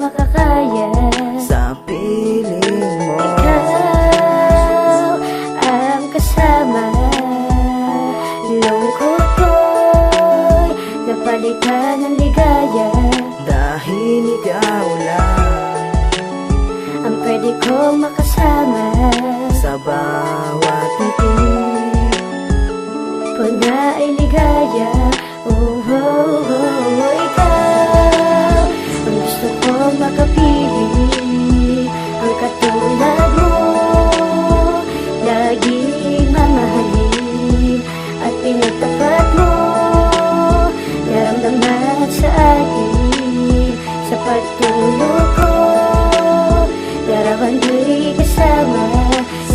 makakaya sa piling mo. Ikaw ang kasama, lungkot ko'y napalitan ng ligaya. Dahil ikaw lang ang pwede kong makasama sa bawat ngiti. Pag na ay ligaya, oh, oh, oh, ikaw ang gusto kong makapili. Ang katulad mo, laging mamahalin at pinagtapat mo, naramdaman sa akin. Sa pagtulog ko, larawan mo'y kasama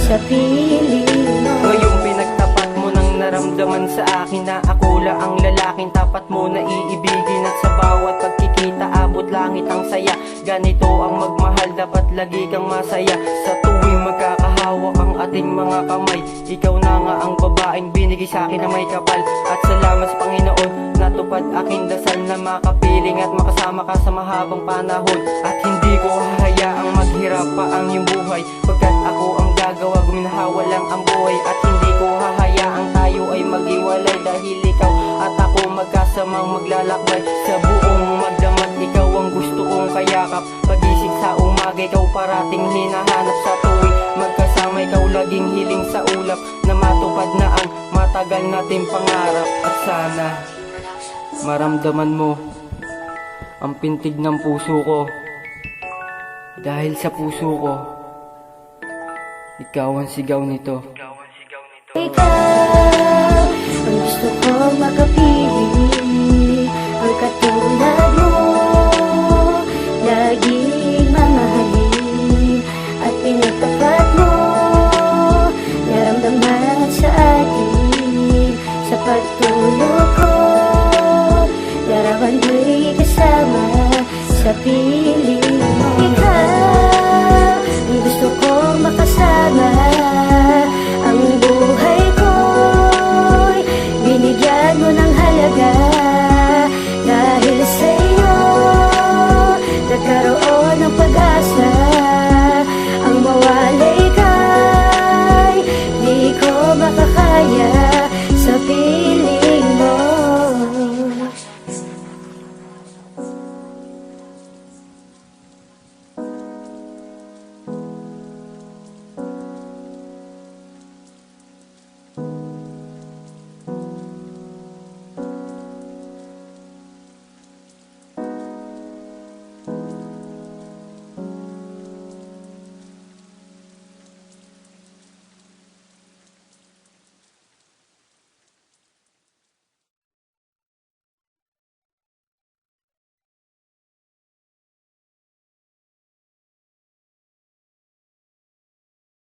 sa piling mo. Ngayong pinagtapat mo nang naramdaman sa akin na ako lang ang lalaking tapat mo na iibigin. At sa bawat pagkikita abot langit ang saya. Ganito ang magmahal, dapat lagi kang masaya. Sa tuwing magkakahawak ang ating mga kamay, ikaw na nga ang babaeng binigay sa akin na may kapal. At salamat sa Panginoon, natupad aking dasal na makapiling at makasama ka sa mahabang panahon. At hindi ko hahayaang maghirap pa ang iyong buhay, pagkat ako ang gagawa, guminahawa lang ang buhay. At hindi ko hahayaang tayo ay maghiwalay, dahil ikaw at ako magkasamang maglalakbay sa buong magdamag. Ikaw ang gusto kong kayakap, pagising sa umaga ikaw parating hinahanap. Sa tuwing magkasama ikaw laging hiling sa ulap, na matupad na ang matagal nating pangarap. At sana maramdaman mo ang pintig ng puso ko, dahil sa puso ko ikaw ang sigaw nito. Ikaw ang gusto kong makapili. Ang katulad mo, laging mamahalin at pinagtapat mo, naramdaman sa akin. Sa pagtulog ko, larawan mo'y kasama sa piling